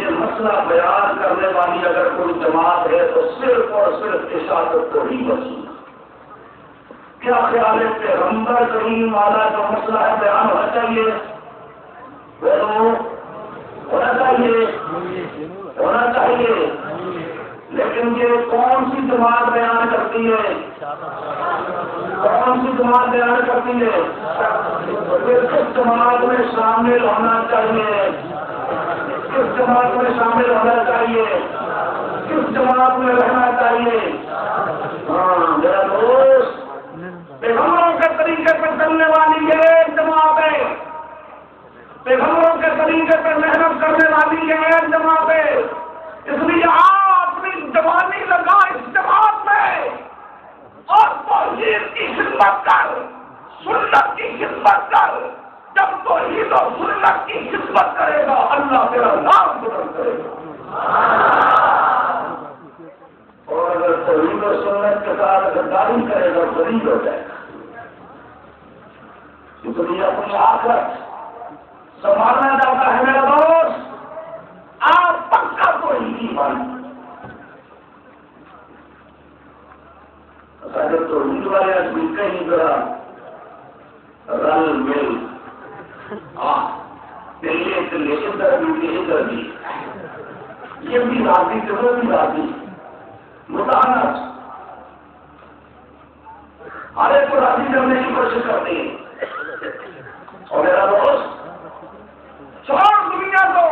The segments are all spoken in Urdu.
یہ مسئلہ بیان کرنے والی اگر کوئی جماعت ہے تو صرف اور صرف اشاعت کو ہی وسیع. کیا خیال ہے پیغمبر کریم والا جو مسئلہ ہے بیان ہونا چاہیے؟ ہونا چاہیے ہونا چاہیے. لیکن یہ کون سی جماعت بیان کرتی ہے؟ کون سی جماعت بیان کرتی ہے؟ پھر کس جماعت میں شامل ہونا چاہیے؟ کس جماعت میں شامل ہونا چاہیے؟ کس جماعت میں رہنا چاہیے؟ ہاں میرا دوست، پیغمبروں کے طریقے پر چلنے والی یہ ایک جماعت ہے. پیغمبروں کے طریقے پر محنت کرنے والی یہ ایک جماعت ہے. اس لیے آپ اپنی جوانی لگا اس جماعت میں اور توحید کی خدمت کر، سنت کی خدمت کر. جب توحید اور سنت کی خدمت کرے گا اللہ تیرا نام بلند کرے گا. اور اگر توحید اور سنت کے ساتھ غداری کرے گا غریب ہو جائے گا. اس لیے اپنی آخرت سنبھالنا چاہتا ہے میرا دوست، آپ پکا توحیدی بن. اگر توحید والے آدمی کہیں ذرا رل مل دلی ادھر بھی ادھر بھی، یہ بھی راضی تھے وہ بھی راضی، مطالعہ ہر ایک کو راضی کرنے کی کوشش کرتے ہیں. اور میرا دوست چھوڑ دنیا کو،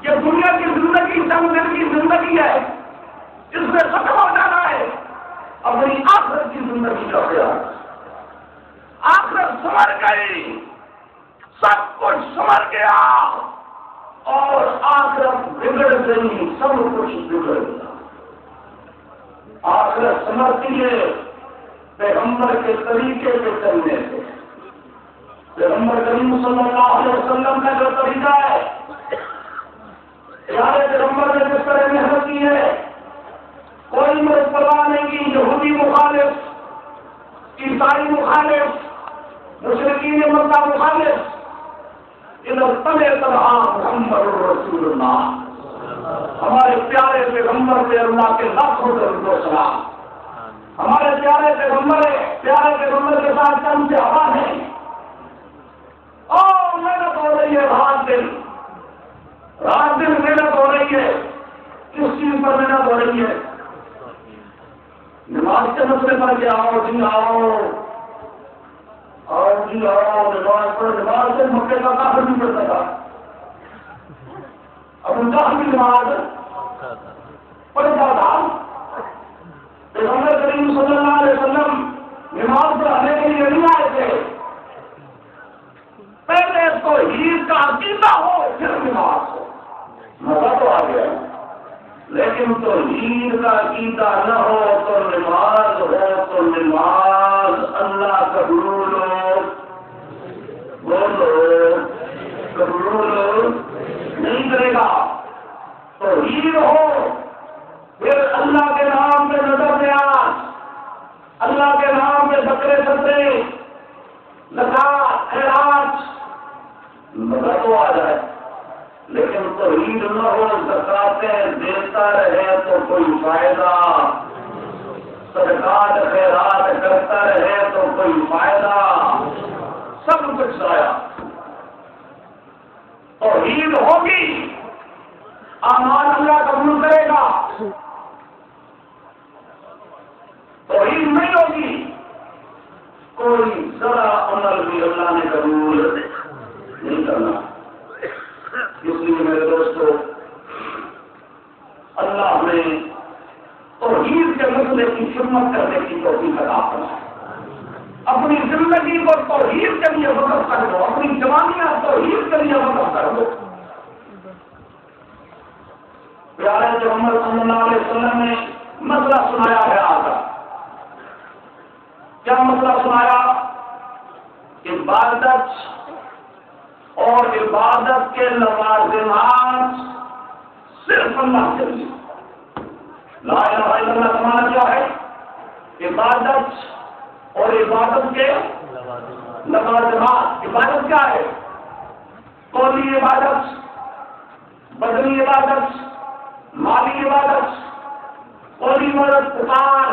یہ دنیا کی زندگی چند دن کی زندگی ہے، اس میں ختم ہو جانا ہے. اپنی آخرت کی زندگی کا خیال، آخرت سمر گئی، سب کچھ سمر گیا اور آخرت بگڑ گئی، سب کچھ بگڑ گیا. آخرت سمرتی ہے پیغمبر کے طریقے پہ چلنے سے. پیغمبر کریم صلی اللہ علیہ وسلم کا جو طریقہ ہے، پیارے پیغمبر نے جس طرح محنت کی ہے، کوئی مرد پرواہ نہیں کی. یہودی مخالف، عیسائی مخالف، مشرکین مکہ مخالف، محمد رسول اللہ، ہمارے پیارے پیغمبر پہ اللہ کے لاکھوں درود و سلام. ہمارے پیارے پیغمبر کے ساتھ چند سے ہوا ہے اور محنت ہو رہی ہے. رات دن محنت ہو رہی ہے. کس چیز پر محنت ہو رہی ہے؟ نماز کے مسئلے پر کہ آؤ جی آؤ جی آؤ نماز پڑھ. نماز سے مکے کا کافر نہیں پڑتا تھا، اب ان کا بھی نماز پڑھتا تھا. پیغمبر کریم صلی اللہ علیہ وسلم نماز پڑھانے کے لیے نہیں آئے تھے. پہلے توحید کا عقیدہ ہو پھر نماز ہو. مزہ تو آ گیا، لیکن توحید کا عقیدہ نہ ہو تو نماز ہو تو نماز اللہ قبول ہو، بولو قبول نہیں کرے گا. توحید ہو پھر اللہ کے نام پہ نظر نیاز، اللہ کے نام پہ بکرے سبزے زکات خیرات، مزہ تو آ جائے. لیکن توحید نہ ہو، زکاتیں دیتا رہے تو کوئی فائدہ، صدقات خیرات کرتا رہے تو کوئی فائدہ، سب کچھ ضائع. توحید ہوگی اعمال اللہ قبول کرے گا. توحید نہیں ہوگی کوئی ذرا عمل بھی اللہ نے قبول نہیں کرنا. اس لیے میرے دوستو، اللہ نے توحید کے مسئلے کی خدمت کرنے کی توفیق عطا فرمائے. اپنی زندگی کو توحید کے لیے وقف کر دو، اپنی جوانیاں توحید کے لیے وقف کر دو. پیارے پیغمبر صلی اللہ علیہ وسلم نے مسئلہ سنایا ہے. آگا کیا مسئلہ سنایا؟ عبادت اور عبادت کے لوازمات صرف اللہ کے لیے. لا الہ الا اللہ کا معنی کیا ہے؟ عبادت اور عبادت کے لوازمات. عبادت کیا ہے؟ قولی عبادت، بدنی عبادت، مالی عبادت، قولی مدد، پکار،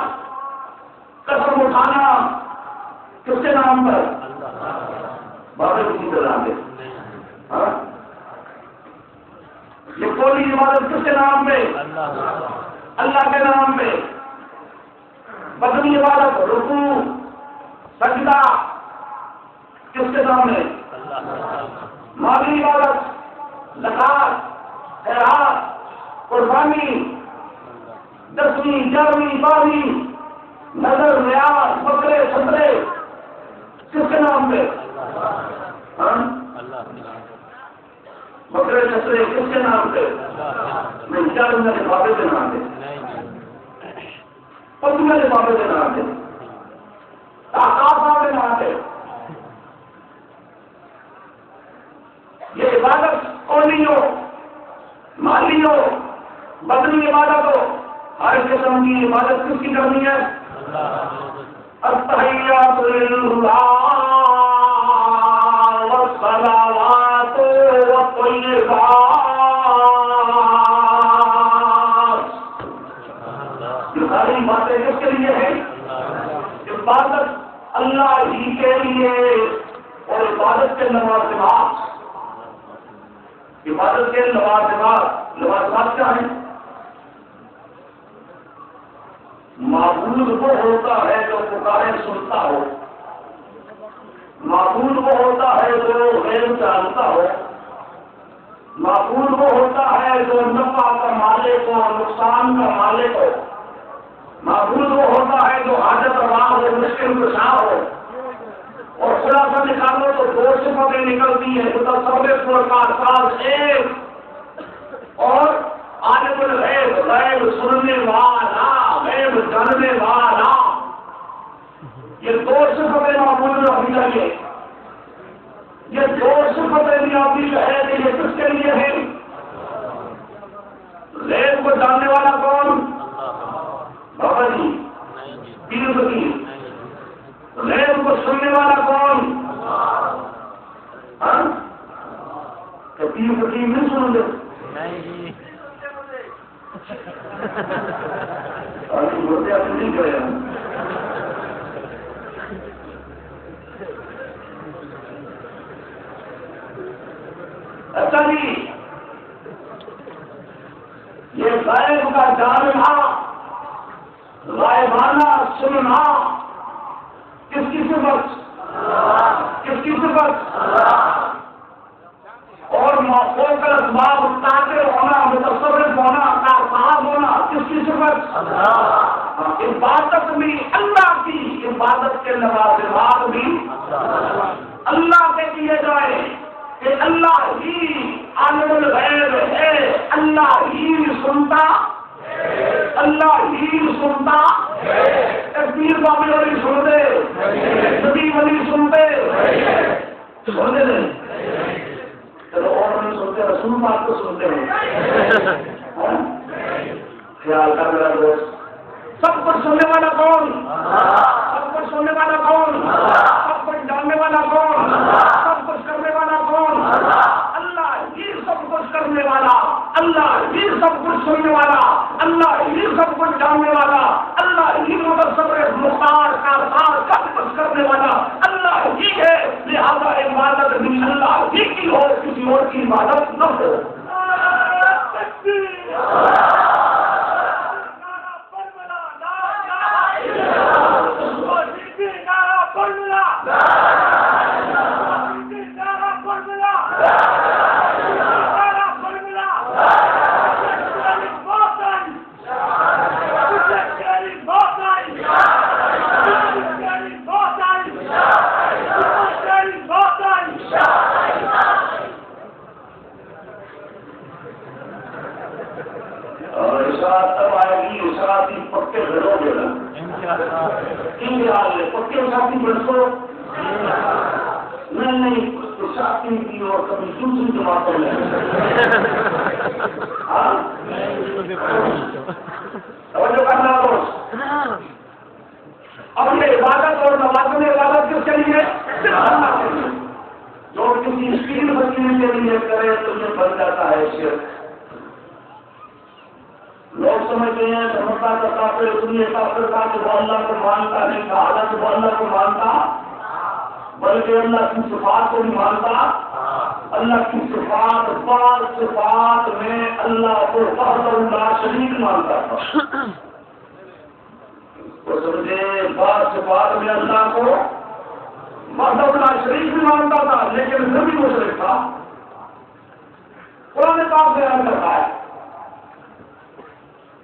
قسم اٹھانا کس کے نام پر؟ بابے کسی کے نام پہ. یہ قولی عبادت کس کے نام پہ؟ اللہ کے نام پہ. بدنی عبادت رکوع سجدہ کس کے سامنے؟ مالی عبادت زکات خیرات قربانی 10ویں 11ویں 12ویں نظر نیاز بکرے چھترے کس کے نام پہ؟ بکرے چھترے کس کے نام پہ؟ نہیں کیا تم نے بابے کے نام پہ اور تم نے بابے کے نام پہ کے نام پہ. یہ عبادت قولی ہو مالی ہو بدنی عبادت ہو ہر قسم کی عبادت کس کی کرنی ہے؟ التحیات للہ والصلوات والطیبات. یہ ساری باتیں کس کے لیے ہیں؟ عبادت اللہ ہی کے لیے. اور عبادت کے لوازمات، عبادت کے لوازمات کیا ہیں؟ معبود وہ ہوتا ہے جو پکارے سنتا ہو، معبود وہ ہوتا ہے جو غیر جانتا ہو، معبود وہ ہوتا ہے جو نفع کا مالک ہو نقصان کا مالک ہو، معبود وہ ہوتا ہے جو حاجت روا ہو مشکل کشا ہو. اور خلاصہ نکالو تو 2 صفتیں نکلتی ہیں متصرف کا اساس ایک اور عالم الغیب غیب سننے والا غیب جاننے والا. یہ 2 صفتیں معبود میں ہونی چاہیے. یہ 2 صفتیں بھی آپ کی ہے کہ یہ کس کے لیے ہے؟ غیب کو جاننے والا کون؟ بابا جی پیر فقیر. غیب کو سننے والا کون؟ کہ پیر فقیر نہیں سن گے؟ نہیں کرے. اچھا جی یہ غیب کا جاننا غائبانہ سننا کس کی صفت؟ کس کی صفت؟ اور ماحول کا اسباب قادر ہونا متصرف ہونا کارساز ہونا کس کی صفت؟ عبادت بھی اللہ کی. عبادت کے لوازمات بھی اللہ کے کیے جائے کہ اللہ ہی عالم الغیب ہے. اللہ ہی سنتا، اللہ ہی سنتا. تکبیر بابے والی سن دے، نبی والی سنتے سنتے نہیں. چلو اور نہیں سنتے رسول بات کو سنتے ہیں. خیال کر میرا دوست، سب کچھ سننے والا کون؟ سب کچھ سننے والا کون؟ سب کچھ جاننے والا کون؟ سب کچھ کرنے والا کون؟ اللہ ہی سب کچھ کرنے والا، اللہ ہی سب کچھ سننے والا، اللہ ہی سب کچھ جاننے والا، اللہ ہی متصرف مختار کارساز سب کچھ کرنے والا اللہ ہی ہے. لہذا عبادت بھی اللہ ہی کی ہو، کسی اور کی عبادت نہ ہو. نہیں شاطی کی اور کبھی دوسری جماعتوں میں توجہ کرنا دوست. اپنے عبادت اور نماز میں عبادت کس کے لیے؟ اللہ کے لیے. جو کسی اسکرین وکیل کے لیے کرے تو یہ بن جاتا ہے شرک. لوگ سمجھتے ہیں کہ مکہ کا کافر دنیا کافر تھا کہ وہ اللہ کو مانتا نہیں تھا، حالانکہ وہ اللہ کو مانتا بلکہ اللہ کی صفات کو بھی مانتا. اللہ کی صفات پانچ صفات میں اللہ کو وحدہ لا شریک مانتا تھا. تو سمجھے پانچ صفات میں اللہ کو وحدہ لا شریک بھی مانتا تھا لیکن پھر بھی مشرک تھا. قرآن پاک بیان کرتا ہے،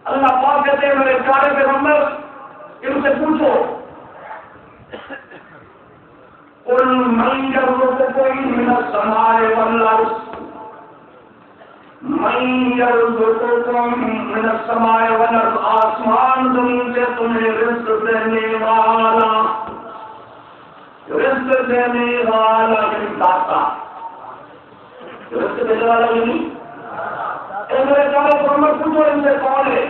اللہ پاک کہتے ہیں میرے پیارے پیغمبر ان سے پوچھو قل من يرزقكم من السماء والارض من يرزقكم من السماء والارض، آسمان زمین سے تمہیں رزق دینے والا یعنی داتا، رزق دینے والا یعنی میرے پیارے پیغمبر پوچھو ان سے کون ہے.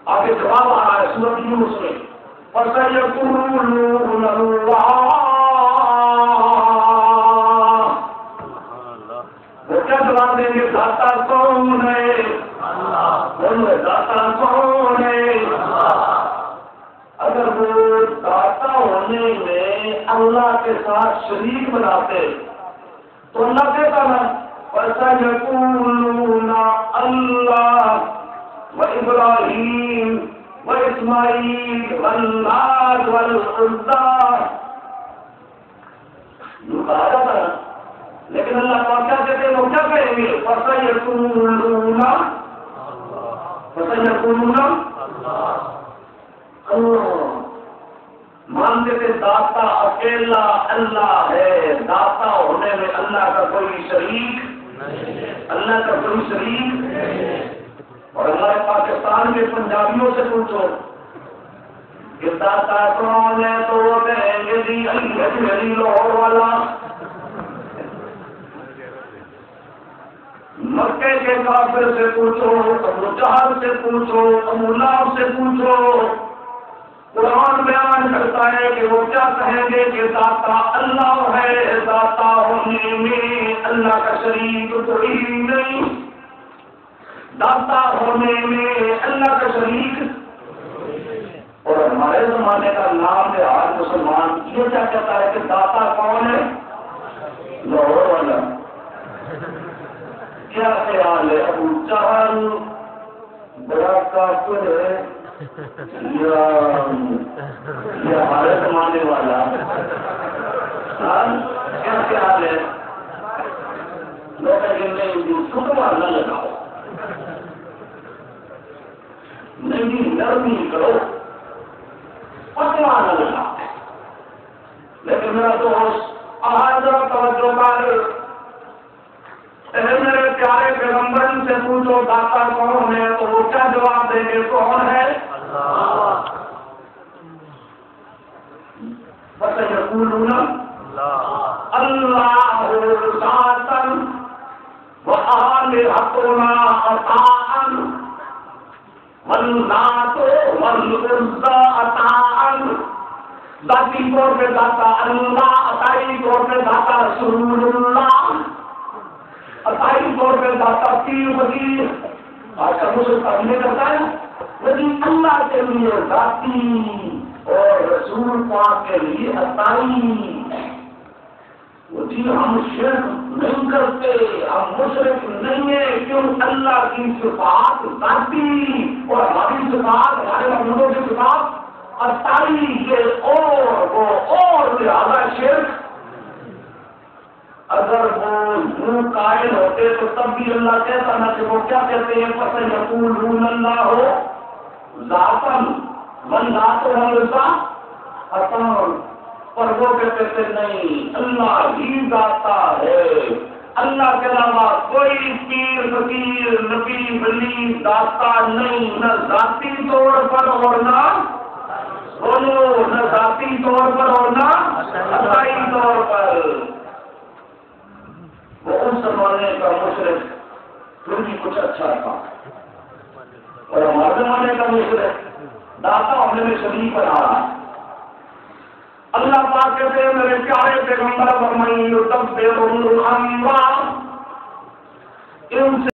آگے جواب آ رہا ہے سورۃ یونس میں، فَسَيَقُولُونَ اللَّهُ. وہ کیا جواب دیں گے؟ داتا کون ہے؟ بولو داتا کون ہے؟ اگر وہ داتا ہونے میں اللہ کے ساتھ شریک بناتے تو اللہ کہتا نا فَسَيَقُولُونَ اللَّهُ وَإِبْرَاهِيمُ وَإِسْمَاعِيلُ وَاللَّاتَ وَالْعُزَّىٰ. یہ کہا جاتا ہے لیکن اللہ پاک کیا کہتے ہیں؟ وہ کیا کہیں گے؟ فَسَيَقُولُونَ اللہ. مانتے تھے داتا اکیلا اللہ ہے، داتا ہونے میں اللہ کا کوئی شریک اللہ کا کوئی شریک. اور ہمارے پاکستان کے پنجابیوں سے پوچھو کہ داتا کون ہے تو وہ کہیں گے جی علی لاہور والا. مکے کے کافر سے پوچھو، ابو جہل سے پوچھو، ابو لہب سے پوچھو، قرآن بیان کرتا ہے کہ وہ کیا کہیں گے کہ داتا اللہ ہے، داتا ہونے میں اللہ کا شریک کوئی نہیں، داتا ہونے میں اللہ کا شریک. اور ہمارے زمانے کا نام ہے آج مسلمان یہ کیا کہتا ہے کہ داتا کون ہے؟ لاہور والا. کیا خیال ہے ابو جہل بڑا کافر ہے یا ہمارے زمانے والا؟ کیا خیال ہے؟ لوگ شکر نہ لگاؤ، نہیں نرمی کرو، پتلا نہ لگاؤ. لیکن میرا دوست آج ذرا توجہ کر، میرے پیارے پیغمبر سے پوچھو داتا کون ہے تو وہ کیا جواب دیں گے؟ کون ہے؟ فَسَيَقُولُونَ اللَّهُ ذَاتًا وَآلِهَتُنَا عَطَاءً وَاللَّاتُ وَالْعُزَّىٰ عَطَاءً. ذاتی طور پہ داتا اللہ، عطائی طور پہ داتا رسول اللہ، عطائی طور پہ داتا پیر وزیر. آج کا مسلم پڑھنے کرتا ہے لیکن اللہ کے لیے ذاتی اور رسول پاک کے لیے عطائی. وہ جی ہم شرک نہیں کرتے، ہم مشرک نہیں ہیں، کیوں؟ اللہ کی صفات ذاتی اور ہماری صفات، ہمارے محمودوں کی صفات عطائی یہ اور وہ اور لہذا شرک. اگر وہ یوں قائل ہوتے تو تب بھی اللہ کہتا نا کہ وہ کیا کہتے ہیں؟ فَسَيَقُولُونَ اللَّهُ ذَاتًا وَاللَّاتُ وَالْعُزَّىٰ عَطَاءً. پر وہ کہتے تھے نہیں، اللہ ہی داتا ہے، اللہ کے علاوہ کوئی پیر فقیر نبی ولی داتا نہیں، نہ ذاتی طور پر اور نہ بولو نہ ذاتی طور پر اور نہ عطائی طور پر. وہ اس زمانے کا مشرک پھر بھی کچھ اچھا تھا، اور ہمارے زمانے کا مشرک داتا ہونے میں شریک بنا رہا ہے. اللہ پاک کہتے ہیں میرے پیارے پیغمبر وَمَن يُدَبِّرُ الْأَمْرَ، ان سے